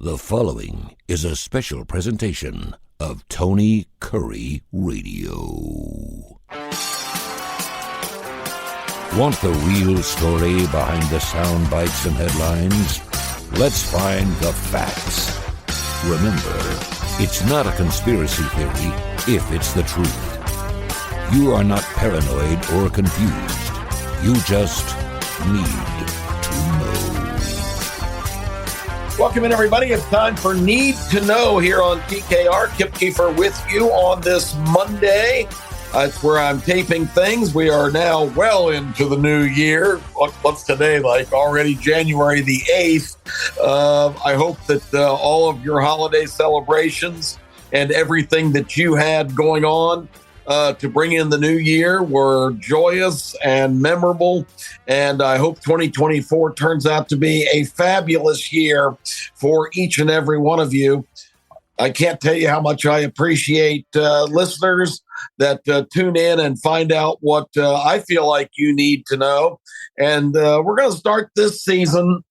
The following is a special presentation of Tony Kurre Radio. Want the real story behind the sound bites and headlines? Let's find the facts. Remember, it's not a conspiracy theory if it's the truth. You are not paranoid or confused. You just need to know. Welcome in, everybody. It's time for Need to Know here on TKR. Kip Keefer with you on this Monday. It's where I'm taping things. We are now well into the new year. What's today like? Already January the 8th. I hope that all of your holiday celebrations and everything that you had going on to bring in the new year were joyous and memorable. And I hope 2024 turns out to be a fabulous year for each and every one of you. I can't tell you how much I appreciate listeners that tune in and find out what I feel like you need to know. And we're going to start this season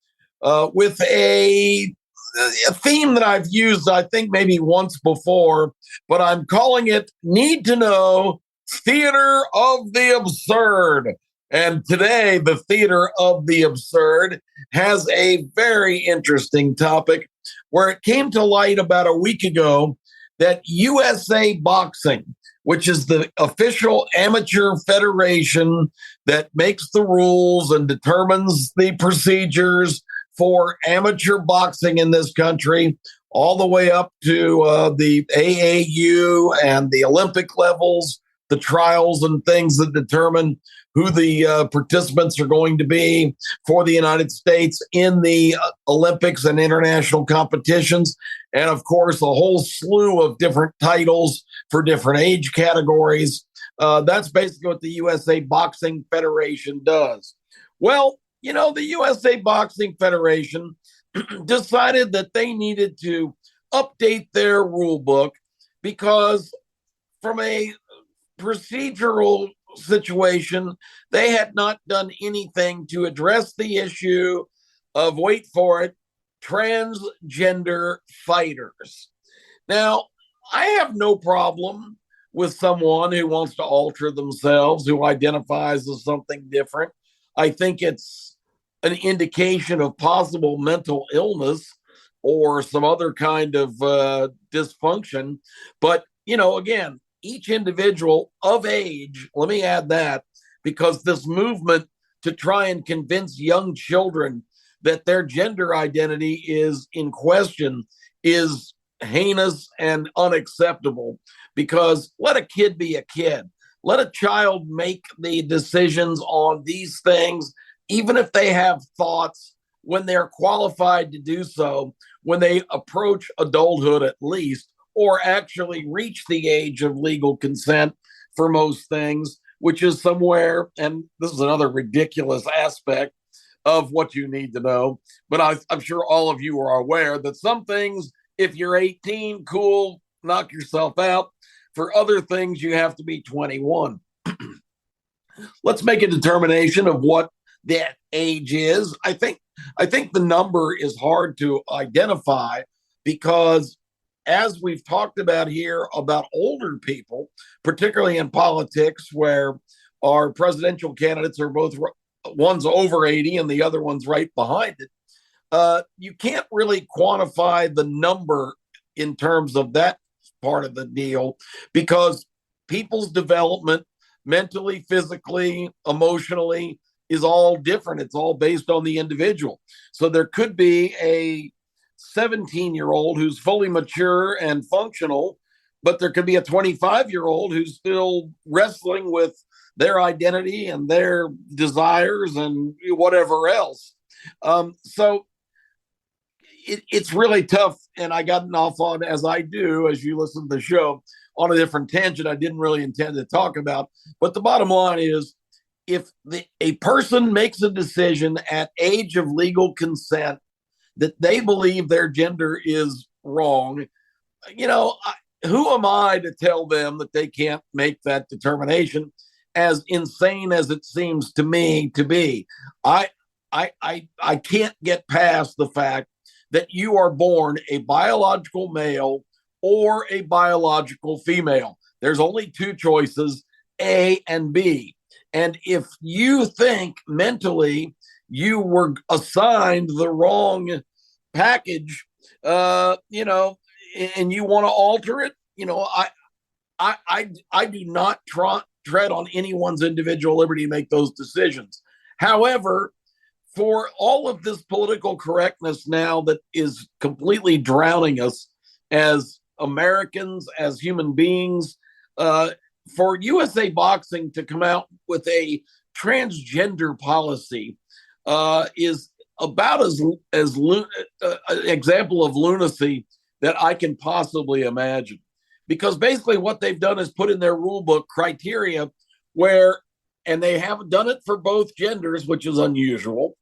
with a theme that I've used, I think, maybe once before, but I'm calling it Need to Know Theater of the Absurd. And today, the Theater of the Absurd has a very interesting topic where it came to light about a week ago that USA Boxing, which is the official amateur federation that makes the rules and determines the procedures for amateur boxing in this country, all the way up to the AAU and the Olympic levels, the trials and things that determine who the participants are going to be for the United States in the Olympics and international competitions. And of course, a whole slew of different titles for different age categories. That's basically what the USA Boxing Federation does. Well, you know, the USA Boxing Federation decided that they needed to update their rule book because from a procedural situation, they had not done anything to address the issue of, wait for it, transgender fighters. Now, I have no problem with someone who wants to alter themselves, who identifies as something different. I think it's an indication of possible mental illness or some other kind of dysfunction. But, you know, again, each individual of age, let me add that, because this movement to try and convince young children that their gender identity is in question is heinous and unacceptable. Because let a kid be a kid. Let a child make the decisions on these things, even if they have thoughts, when they're qualified to do so, when they approach adulthood at least, or actually reach the age of legal consent for most things, which is somewhere, and this is another ridiculous aspect of what you need to know, but I'm sure all of you are aware that some things, if you're 18, cool, knock yourself out. For other things, you have to be 21. Let's make a determination of what that age is. I think the number is hard to identify because, as we've talked about here about older people, particularly in politics, where our presidential candidates are both, one's over 80 and the other one's right behind it, you can't really quantify the number in terms of that part of the deal because people's development mentally, physically, emotionally is all different. It's all based on the individual. So there could be a 17-year-old who's fully mature and functional, but there could be a 25-year-old who's still wrestling with their identity and their desires and whatever else. So it's really tough. And I gotten off on, as I do, as you listen to the show, on a different tangent I didn't really intend to talk about. But the bottom line is, if a person makes a decision at age of legal consent that they believe their gender is wrong, you know, who am I to tell them that they can't make that determination? As insane as it seems to me to be, I can't get past the fact that you are born a biological male or a biological female. There's only two choices, A and B. And if you think mentally you were assigned the wrong package, and you want to alter it, I do not tread on anyone's individual liberty to make those decisions. However, for all of this political correctness now that is completely drowning us as Americans, as human beings, for USA Boxing to come out with a transgender policy is about as an example of lunacy that I can possibly imagine. Because basically what they've done is put in their rule book criteria where, and they haven't done it for both genders, which is unusual,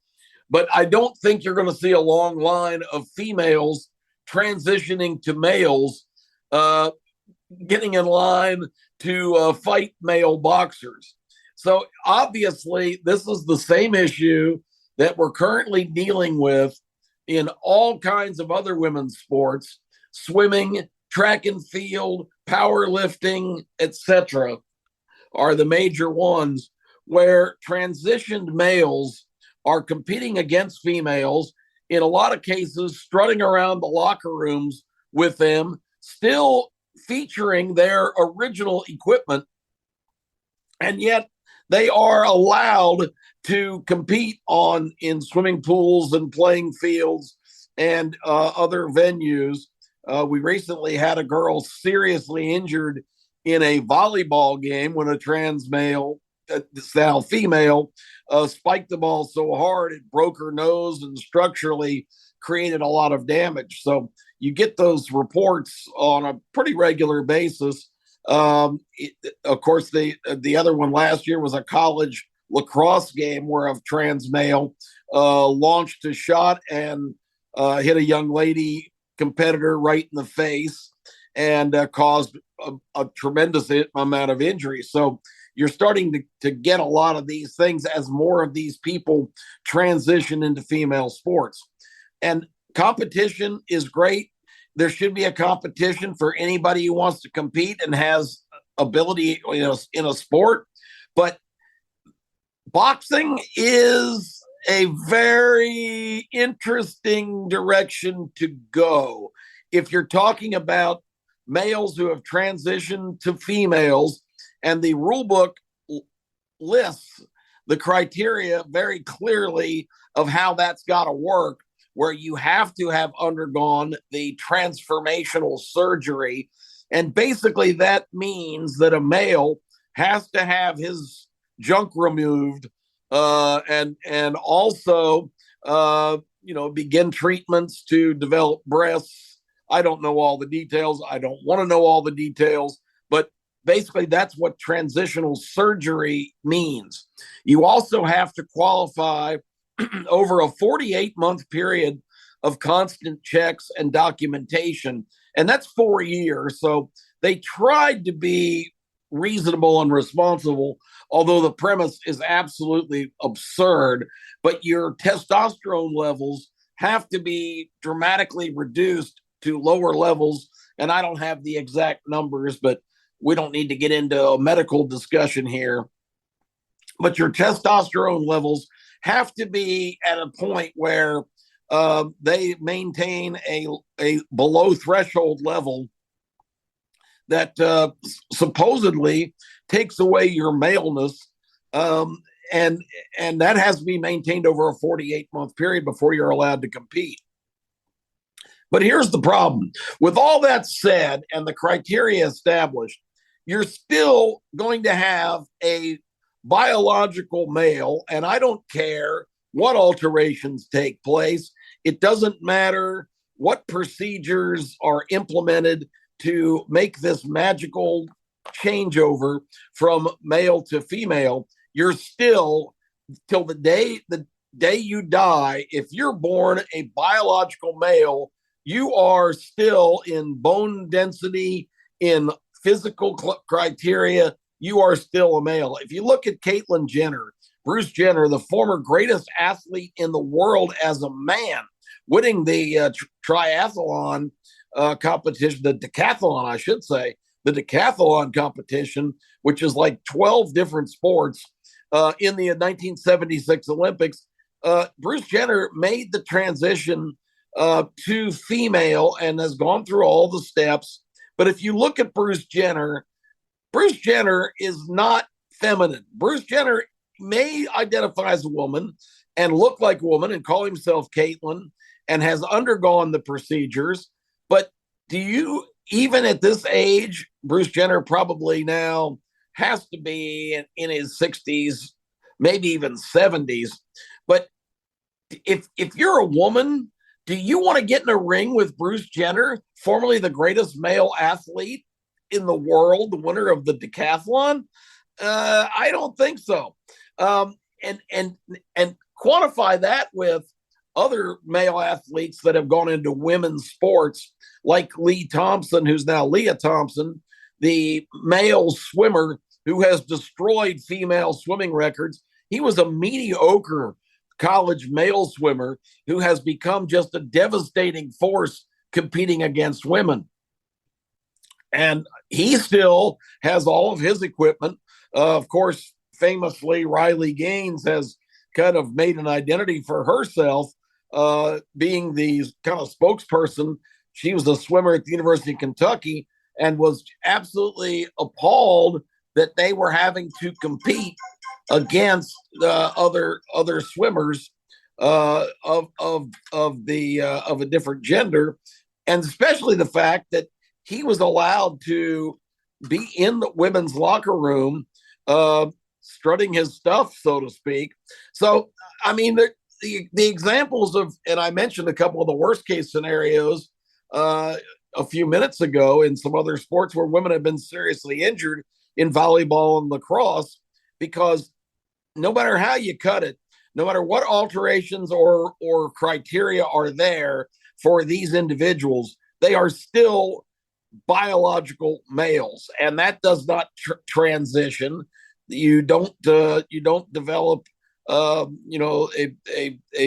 but I don't think you're going to see a long line of females transitioning to males, getting in line to fight male boxers. So obviously, this is the same issue that we're currently dealing with in all kinds of other women's sports, swimming, track and field, powerlifting, etc., are the major ones where transitioned males are competing against females, in a lot of cases, strutting around the locker rooms with them, still featuring their original equipment, and yet they are allowed to compete in swimming pools and playing fields and other venues. We recently had a girl seriously injured in a volleyball game when a trans male, now female, spiked the ball so hard it broke her nose and structurally created a lot of damage. So you get those reports on a pretty regular basis. Of course, the other one last year was a college lacrosse game where a trans male launched a shot and hit a young lady competitor right in the face and caused a tremendous amount of injury. So you're starting to get a lot of these things as more of these people transition into female sports. And competition is great. There should be a competition for anybody who wants to compete and has ability, in a sport. But boxing is a very interesting direction to go. If you're talking about males who have transitioned to females, and the rule book lists the criteria very clearly of how that's got to work, where you have to have undergone the transformational surgery. And basically that means that a male has to have his junk removed, and also begin treatments to develop breasts. I don't know all the details. I don't want to know all the details, but basically that's what transitional surgery means. You also have to qualify over a 48-month period of constant checks and documentation, and that's 4 years. So they tried to be reasonable and responsible, although the premise is absolutely absurd. But your testosterone levels have to be dramatically reduced to lower levels, and I don't have the exact numbers, but we don't need to get into a medical discussion here. But your testosterone levels have to be at a point where they maintain a below threshold level that supposedly takes away your maleness, and that has to be maintained over a 48-month period before you're allowed to compete. But here's the problem. With all that said and the criteria established, you're still going to have a biological male, and I don't care what alterations take place. It doesn't matter what procedures are implemented to make this magical changeover from male to female. You're still, till the day you die, if you're born a biological male, you are still in bone density, in physical criteria, you are still a male. If you look at Caitlyn Jenner, Bruce Jenner, the former greatest athlete in the world as a man, winning the triathlon competition, the decathlon, I should say, the decathlon competition, which is like 12 different sports in the 1976 Olympics. Bruce Jenner made the transition to female and has gone through all the steps. But if you look at Bruce Jenner is not feminine. Bruce Jenner may identify as a woman and look like a woman and call himself Caitlyn and has undergone the procedures. But do you, even at this age, Bruce Jenner probably now has to be in his 60s, maybe even 70s. But if you're a woman, do you want to get in a ring with Bruce Jenner, formerly the greatest male athlete in the world, the winner of the decathlon? I don't think so. And quantify that with other male athletes that have gone into women's sports, like Lee Thompson, who's now Leah Thompson, the male swimmer who has destroyed female swimming records. He was a mediocre college male swimmer who has become just a devastating force competing against women. And he still has all of his equipment. Of course, famously, Riley Gaines has kind of made an identity for herself, being the kind of spokesperson. She was a swimmer at the University of Kentucky and was absolutely appalled that they were having to compete against other swimmers of a different gender, and especially the fact that he was allowed to be in the women's locker room, strutting his stuff, so to speak. So, I mean, the examples of, and I mentioned a couple of the worst case scenarios a few minutes ago in some other sports where women have been seriously injured in volleyball and lacrosse, because no matter how you cut it, no matter what alterations or criteria are there for these individuals, they are still biological males, and that does not transition. You don't develop a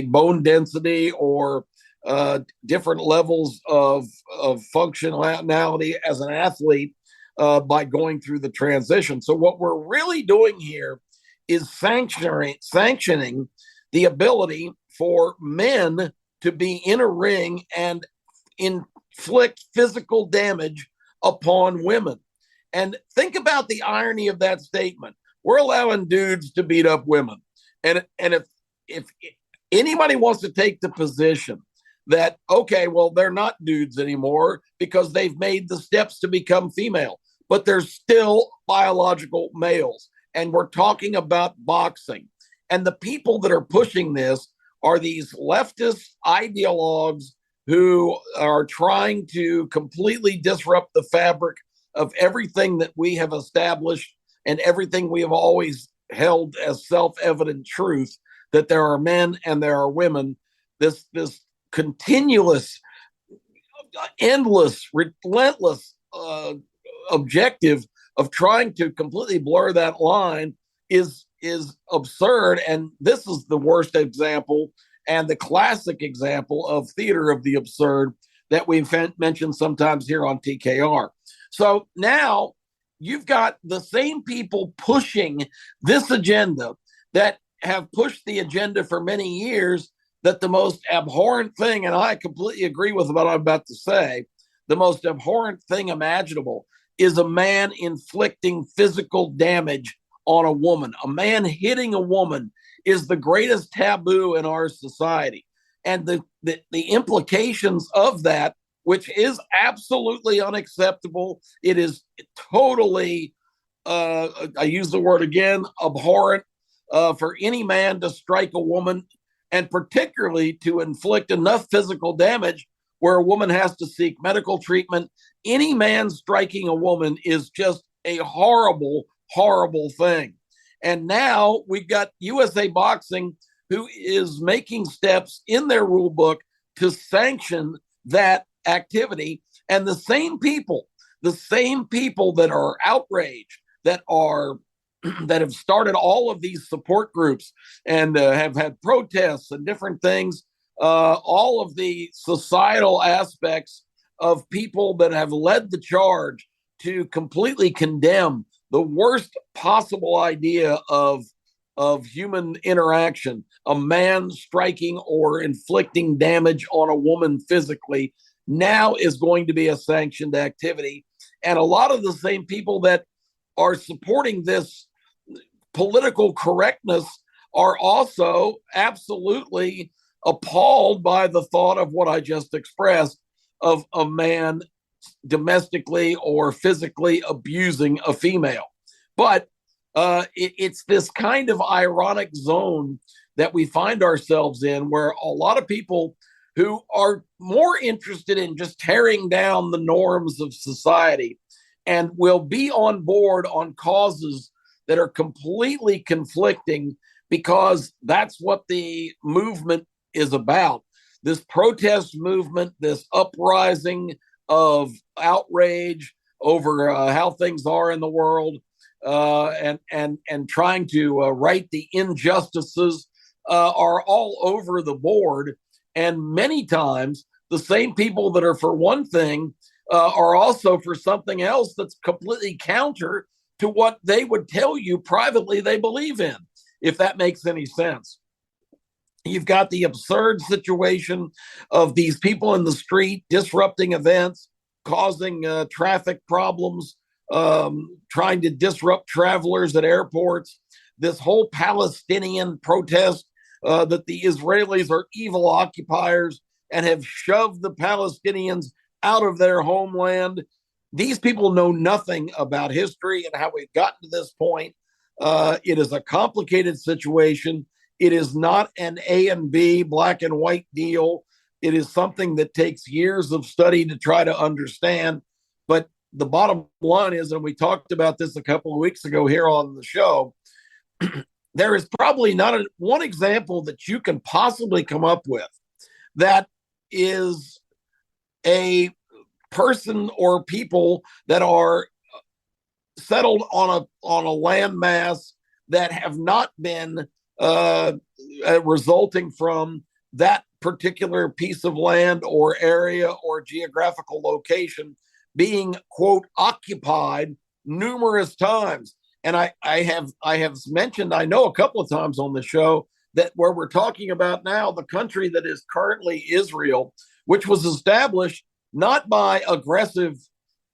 bone density or different levels of functionality as an athlete by going through the transition. So what we're really doing here is sanctioning the ability for men to be in a ring and inflict physical damage upon women. And think about the irony of that statement. We're allowing dudes to beat up women. And if anybody wants to take the position that, okay, well, they're not dudes anymore because they've made the steps to become female, but they're still biological males. And we're talking about boxing. And the people that are pushing this are these leftist ideologues who are trying to completely disrupt the fabric of everything that we have established and everything we have always held as self-evident truth, that there are men and there are women. This continuous, endless, relentless objective of trying to completely blur that line is absurd. And this is the worst example and the classic example of theater of the absurd that we've mentioned sometimes here on TKR. So now you've got the same people pushing this agenda that have pushed the agenda for many years, that the most abhorrent thing, and I completely agree with what I'm about to say, the most abhorrent thing imaginable is a man inflicting physical damage on a woman. A man hitting a woman is the greatest taboo in our society. And the implications of that, which is absolutely unacceptable, it is totally, I use the word again, abhorrent for any man to strike a woman, and particularly to inflict enough physical damage where a woman has to seek medical treatment. Any man striking a woman is just a horrible, horrible thing. And now we've got USA Boxing, who is making steps in their rule book to sanction that activity. And the same people that are outraged, that have started all of these support groups and have had protests and different things all of the societal aspects of people that have led the charge to completely condemn the worst possible idea of human interaction, a man striking or inflicting damage on a woman physically, now is going to be a sanctioned activity. And a lot of the same people that are supporting this political correctness are also absolutely appalled by the thought of what I just expressed of a man domestically or physically abusing a female. But it's this kind of ironic zone that we find ourselves in, where a lot of people who are more interested in just tearing down the norms of society and will be on board on causes that are completely conflicting, because that's what the movement is about. This protest movement, this uprising of outrage over how things are in the world, and trying to right the injustices, are all over the board. And many times, the same people that are for one thing are also for something else that's completely counter to what they would tell you privately they believe in, if that makes any sense. You've got the absurd situation of these people in the street disrupting events, causing traffic problems, trying to disrupt travelers at airports. This whole Palestinian protest that the Israelis are evil occupiers and have shoved the Palestinians out of their homeland. These people know nothing about history and how we've gotten to this point. It is a complicated situation. It is not an A and B, black and white deal. It is something that takes years of study to try to understand. But the bottom line is, and we talked about this a couple of weeks ago here on the show, there is probably not one example that you can possibly come up with that is a person or people that are settled on a landmass that have not been resulting from that particular piece of land or area or geographical location being, quote, occupied numerous times. And I have mentioned, I know, a couple of times on the show, that where we're talking about now, the country that is currently Israel, which was established not by aggressive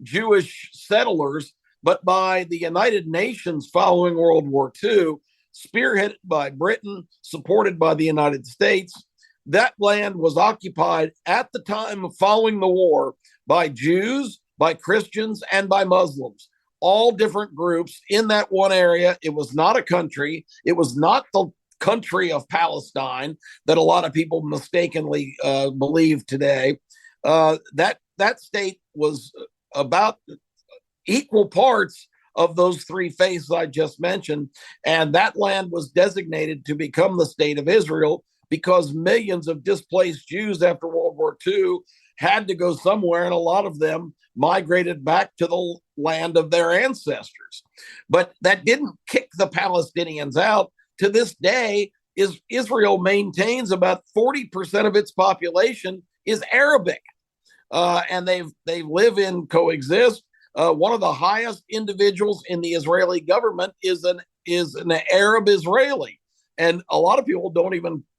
Jewish settlers, but by the United Nations following World War II, spearheaded by Britain, supported by the United States. That land was occupied at the time following the war by Jews, by Christians, and by Muslims, all different groups in that one area. It was not a country. It was not the country of Palestine that a lot of people mistakenly believe today. That state was about equal parts of those three faiths I just mentioned, and that land was designated to become the state of Israel because millions of displaced Jews after World War II had to go somewhere, and a lot of them migrated back to the land of their ancestors. But that didn't kick the Palestinians out. To this day, Israel maintains about 40% of its population is Arabic, and they live in coexist. One of the highest individuals in the Israeli government is an Arab Israeli, and a lot of people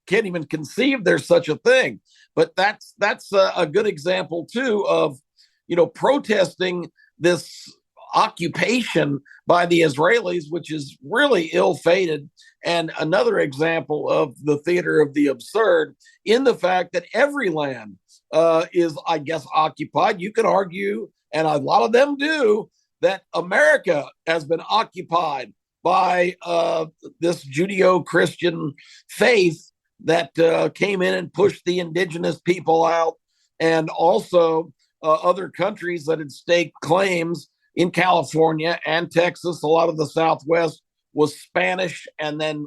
can't even conceive there's such a thing. But that's a good example too of protesting this occupation by the Israelis, which is really ill-fated, and another example of the theater of the absurd in the fact that every land is, I guess, occupied. You could argue, and a lot of them do, that America has been occupied by this Judeo-Christian faith that came in and pushed the indigenous people out, and also other countries that had staked claims in California and Texas. A lot of the Southwest was Spanish, and then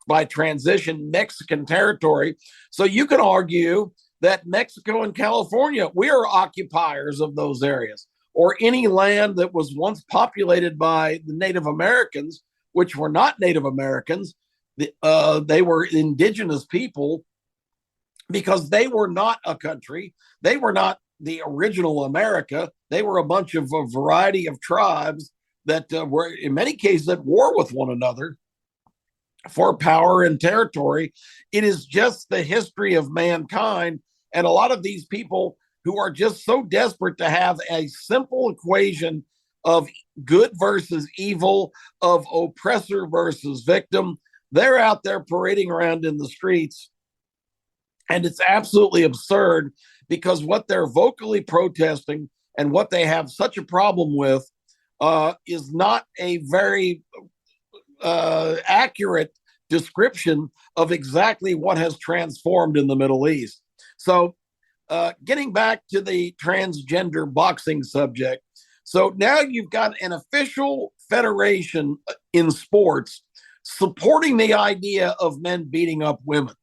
by transition, Mexican territory. So you can argue that Mexico and California, we are occupiers of those areas, or any land that was once populated by the Native Americans, which were not Native Americans. They were indigenous people because they were not a country. They were not the original America. They were a bunch of a variety of tribes that were, in many cases, at war with one another for power and territory. It is just the history of mankind. And a lot of these people who are just so desperate to have a simple equation of good versus evil, of oppressor versus victim, they're out there parading around in the streets. And it's absolutely absurd because what they're vocally protesting and what they have such a problem with is not a very accurate description of exactly what has transformed in the Middle East. So, getting back to the transgender boxing subject. So now you've got an official federation in sports supporting the idea of men beating up women.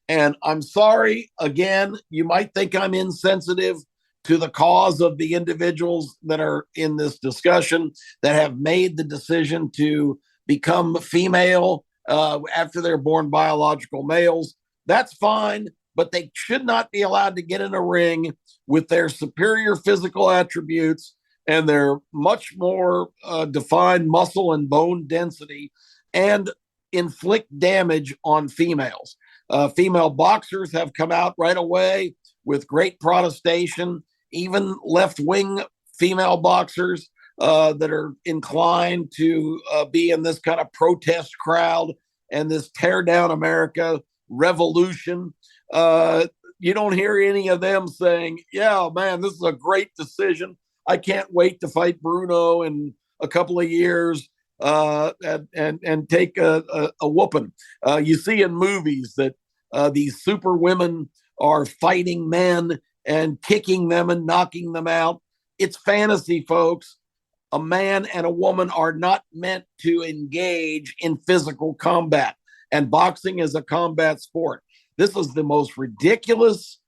And I'm sorry, again, you might think I'm insensitive to the cause of the individuals that are in this discussion that have made the decision to become female after they're born biological males. That's fine, but they should not be allowed to get in a ring with their superior physical attributes and their much more defined muscle and bone density and inflict damage on females. Female boxers have come out right away with great protestation, even left-wing female boxers that are inclined to be in this kind of protest crowd and this tear down America revolution. You don't hear any of them saying, yeah, man, this is a great decision. I can't wait to fight Bruno in a couple of years and take a whooping. You see in movies that these super women are fighting men and kicking them and knocking them out. It's fantasy, folks. A man and a woman are not meant to engage in physical combat, and boxing is a combat sport. This is the most ridiculous,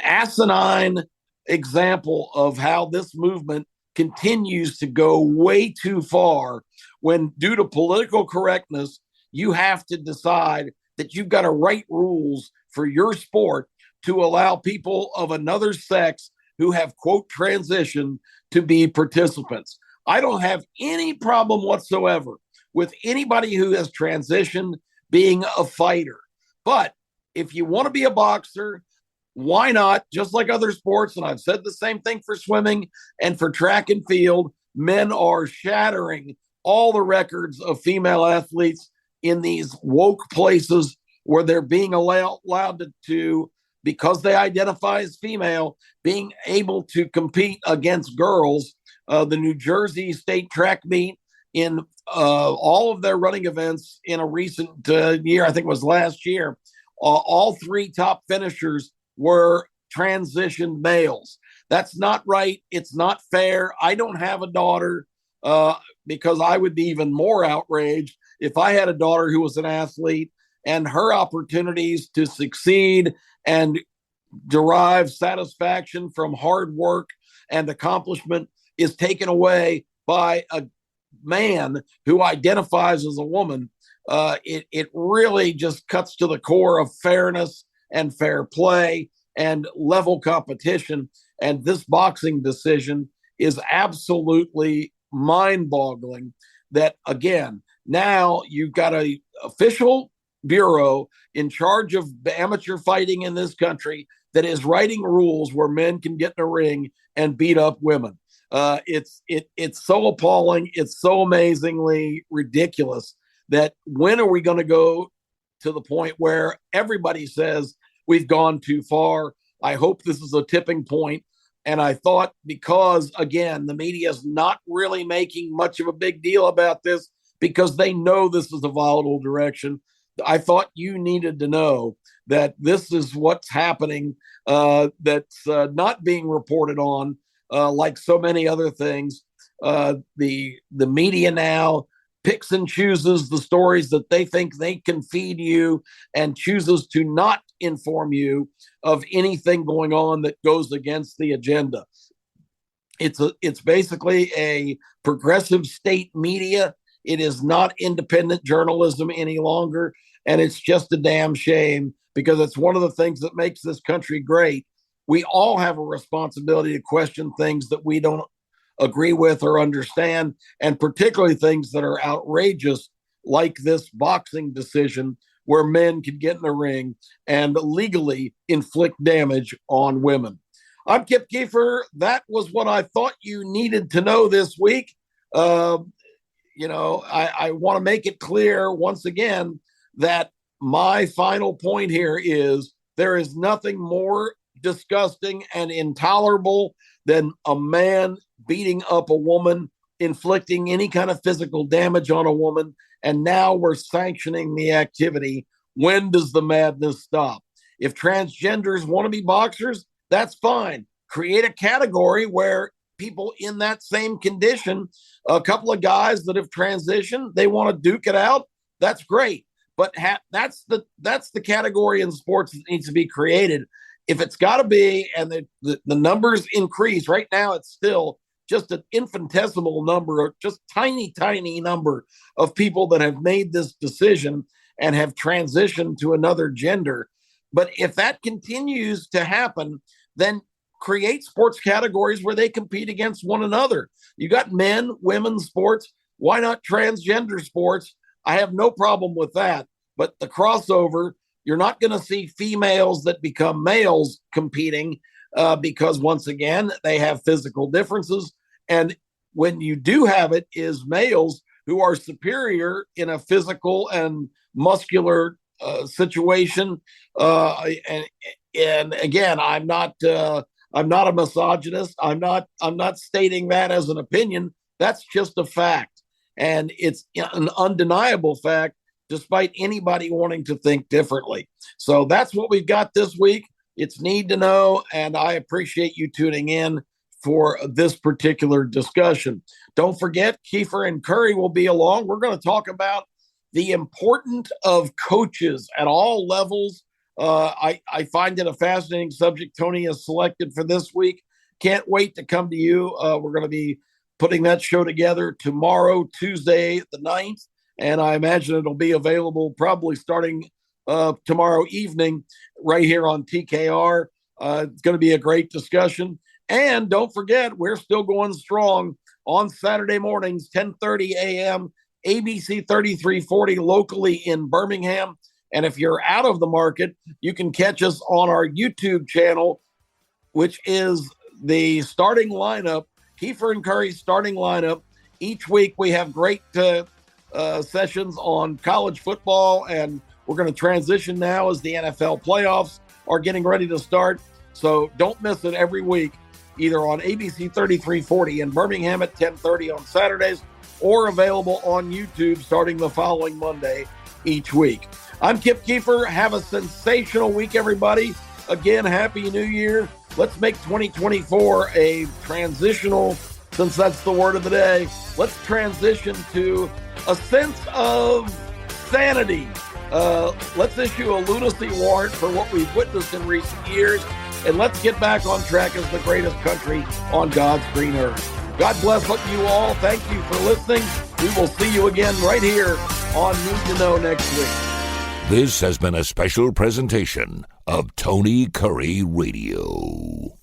asinine example of how this movement continues to go way too far when, due to political correctness, you have to decide that you've got to write rules for your sport to allow people of another sex who have, quote, transitioned to be participants. I don't have any problem whatsoever with anybody who has transitioned being a fighter. But if you want to be a boxer, why not? Just like other sports, and I've said the same thing for swimming and for track and field, men are shattering all the records of female athletes in these woke places where they're being allowed to, because they identify as female, being able to compete against girls. The New Jersey State track meet in all of their running events in a recent year, I think it was last year, all three top finishers were transitioned males. That's not right. It's not fair. I don't have a daughter because I would be even more outraged if I had a daughter who was an athlete and her opportunities to succeed and derive satisfaction from hard work and accomplishment is taken away by a man who identifies as a woman. It really just cuts to the core of fairness and fair play and level competition. And this boxing decision is absolutely mind-boggling that, again, now you've got an official bureau in charge of amateur fighting in this country that is writing rules where men can get in a ring and beat up women. It's so appalling. It's so amazingly ridiculous that when are we going to go to the point where everybody says we've gone too far? I hope this is a tipping point. And I thought, because, again, the media is not really making much of a big deal about this because they know this is a volatile direction. I thought you needed to know that this is what's happening, that's not being reported on, like so many other things. The media now picks and chooses the stories that they think they can feed you and chooses to not inform you of anything going on that goes against the agenda. It's basically a progressive state media. It is not independent journalism any longer. And it's just a damn shame because it's one of the things that makes this country great. We all have a responsibility to question things that we don't agree with or understand, and particularly things that are outrageous, like this boxing decision where men can get in the ring and legally inflict damage on women. I'm Kip Keefer. That was what I thought you needed to know this week. I want to make it clear once again that my final point here is there is nothing more disgusting and intolerable than a man beating up a woman, inflicting any kind of physical damage on a woman, and now we're sanctioning the activity. When does the madness stop? If transgenders want to be boxers, that's fine. Create a category where people in that same condition, a couple of guys that have transitioned, they want to duke it out. That's great. But that's the category in sports that needs to be created. If it's got to be, and the numbers increase, right now it's still just an infinitesimal number, or just tiny number of people that have made this decision and have transitioned to another gender. But if that continues to happen, then create sports categories where they compete against one another. You got men, women sports. Why not transgender sports? I have no problem with that. But the crossover, you're not going to see females that become males competing because, once again, they have physical differences. And when you do have it, is males who are superior in a physical and muscular situation. And again, I'm not a misogynist. I'm not stating that as an opinion. That's just a fact, and it's an undeniable fact, despite anybody wanting to think differently. So that's what we've got this week. It's Need to Know, and I appreciate you tuning in for this particular discussion. Don't forget, Keefer and Kurre will be along. We're going to talk about the importance of coaches at all levels. I find it a fascinating subject Tony has selected for this week. Can't wait to come to you. We're going to be putting that show together tomorrow, Tuesday the 9th. And I imagine it'll be available probably starting tomorrow evening right here on TKR. It's going to be a great discussion. And don't forget, we're still going strong on Saturday mornings, 10:30 a.m., ABC 3340 locally in Birmingham. And if you're out of the market, you can catch us on our YouTube channel, which is the starting lineup, Keefer and Kurre's starting lineup. Each week we have great sessions on college football, and we're going to transition now as the NFL playoffs are getting ready to start. So don't miss it every week, either on ABC 3340 in Birmingham at 10:30 on Saturdays, or available on YouTube starting the following Monday each week. I'm Kip Keefer. Have a sensational week, everybody. Again, Happy New Year. Let's make 2024 a transitional, since that's the word of the day. Let's transition to a sense of sanity. Let's issue a lunacy warrant for what we've witnessed in recent years, and let's get back on track as the greatest country on God's green earth. God bless you all. Thank you for listening. We will see you again right here on Need to Know next week. This has been a special presentation of Tony Kurre Radio.